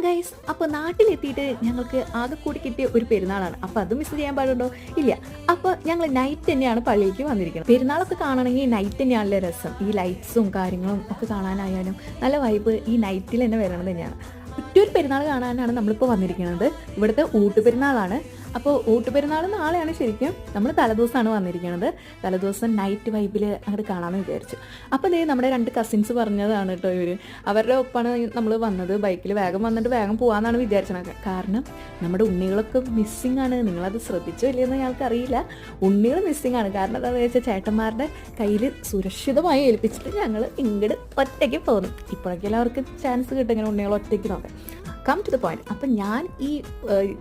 Guys, അപ്പോൾ നാട്ടിലെത്തിയിട്ട് ഞങ്ങൾക്ക് ആകെ കൂടി കിട്ടിയ ഒരു പെരുന്നാളാണ്. അപ്പോൾ അത് മിസ് ചെയ്യാൻ പാടുണ്ടോ? ഇല്ല. അപ്പോൾ ഞങ്ങൾ നൈറ്റ് തന്നെയാണ് പള്ളിയിലേക്ക് വന്നിരിക്കുന്നത്. പെരുന്നാളൊക്കെ കാണണമെങ്കിൽ നൈറ്റ് തന്നെയാണല്ലേ രസം. ഈ ലൈറ്റ്സും കാര്യങ്ങളും ഒക്കെ കാണാനായാലും നല്ല വൈബ് ഈ നൈറ്റിൽ തന്നെ വരണം തന്നെയാണ്. ഒറ്റൊരു പെരുന്നാൾ കാണാനാണ് നമ്മളിപ്പോൾ വന്നിരിക്കുന്നത്. ഇവിടുത്തെ ഊട്ടുപെരുന്നാളാണ്. അപ്പോൾ ഊട്ടുപെരുന്നാൾ നാളെയാണ്. ശരിക്കും നമ്മൾ തലേദിവസമാണ് വന്നിരിക്കുന്നത്. തലേദിവസം നൈറ്റ് വൈബിൽ അങ്ങോട്ട് കാണാമെന്ന് വിചാരിച്ചു. അപ്പോൾ നമ്മുടെ 2 കസിൻസ് പറഞ്ഞതാണ് കേട്ടോ ഇവർ. അവരുടെ ഒപ്പമാണ് നമ്മൾ വന്നത്. ബൈക്കിൽ വേഗം വന്നിട്ട് വേഗം പോകാമെന്നാണ് വിചാരിച്ചത്. കാരണം നമ്മുടെ ഉണ്ണികളൊക്കെ മിസ്സിങ് ആണ്. നിങ്ങളത് ശ്രദ്ധിച്ചോ ഇല്ലയെന്ന് ഞങ്ങൾക്കറിയില്ല. ഉണ്ണികൾ മിസ്സിങ് ആണ്. കാരണം എന്താണെന്ന് വെച്ചാൽ ചേട്ടന്മാരുടെ കയ്യിൽ സുരക്ഷിതമായി ഏൽപ്പിച്ചിട്ട് ഞങ്ങൾ ഇങ്ങോട്ട് ഒറ്റയ്ക്ക് പോകുന്നു. ഇപ്പോഴൊക്കെ എല്ലാവർക്കും ചാൻസ് കിട്ടും ഇങ്ങനെ ഉണ്ണികൾ ഒറ്റയ്ക്ക് നോക്കാം. Come to the point. അപ്പം ഞാൻ ഈ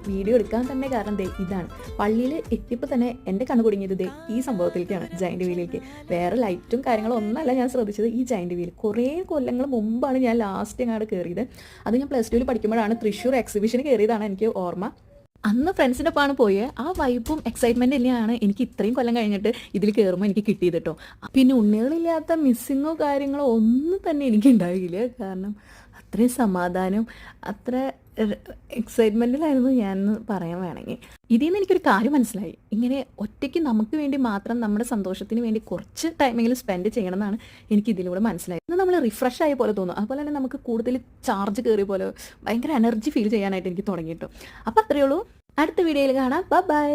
വീഡിയോ എടുക്കാൻ തന്നെ കാരണം ഇതാണ്. പള്ളിയിൽ എത്തിയപ്പോൾ തന്നെ എൻ്റെ കണ്ണു കുടുങ്ങിയത് ഈ സംഭവത്തിലേക്കാണ്, ജയൻ്റ് വീലിലേക്ക്. വേറെ ലൈറ്റും കാര്യങ്ങളും ഒന്നല്ല ഞാൻ ശ്രദ്ധിച്ചത്, ഈ ജയൻ്റ് വീൽ. കുറേ കൊല്ലങ്ങൾ മുമ്പാണ് ഞാൻ ലാസ്റ്റ് അങ്ങോട്ട് കയറിയത്. അത് ഞാൻ +2 പഠിക്കുമ്പോഴാണ്. തൃശ്ശൂർ എക്സിബിഷന് കയറിയതാണ് എനിക്ക് ഓർമ്മ. അന്ന് ഫ്രണ്ട്സിൻ്റെ ഒപ്പമാണ് പോയത്. ആ വൈബും എക്സൈറ്റ്മെൻറ്റ് തന്നെയാണ് എനിക്ക് ഇത്രയും കൊല്ലം കഴിഞ്ഞിട്ട് ഇതിൽ കയറുമ്പോൾ എനിക്ക് കിട്ടിയത് കേട്ടോ. പിന്നെ ഉണ്ണികളില്ലാത്ത മിസ്സിങ്ങോ കാര്യങ്ങളോ ഒന്നും തന്നെ എനിക്ക് ഉണ്ടാവില്ല. കാരണം അത്രയും സമാധാനം, അത്ര എക്സൈറ്റ്മെൻറ്റിലായിരുന്നു ഞാൻ പറയാൻ വേണമെങ്കിൽ. ഇതിൽ നിന്ന് എനിക്കൊരു കാര്യം മനസ്സിലായി. ഇങ്ങനെ ഒറ്റയ്ക്ക് നമുക്ക് വേണ്ടി മാത്രം നമ്മുടെ സന്തോഷത്തിന് വേണ്ടി കുറച്ച് ടൈമെങ്കിലും സ്പെൻഡ് ചെയ്യണം എന്നാണ് എനിക്ക് ഇതിലൂടെ മനസ്സിലായത്. ഇന്ന് നമ്മൾ റിഫ്രഷ് ആയ പോലെ തോന്നും. അതുപോലെ തന്നെ നമുക്ക് കൂടുതൽ ചാർജ് കയറിയ പോലെ ഭയങ്കര എനർജി ഫീൽ ചെയ്യാനായിട്ട് എനിക്ക് തുടങ്ങിയിട്ടു. അപ്പോൾ അത്രയേ ഉള്ളൂ. അടുത്ത വീഡിയോയിൽ കാണാം. ബൈ.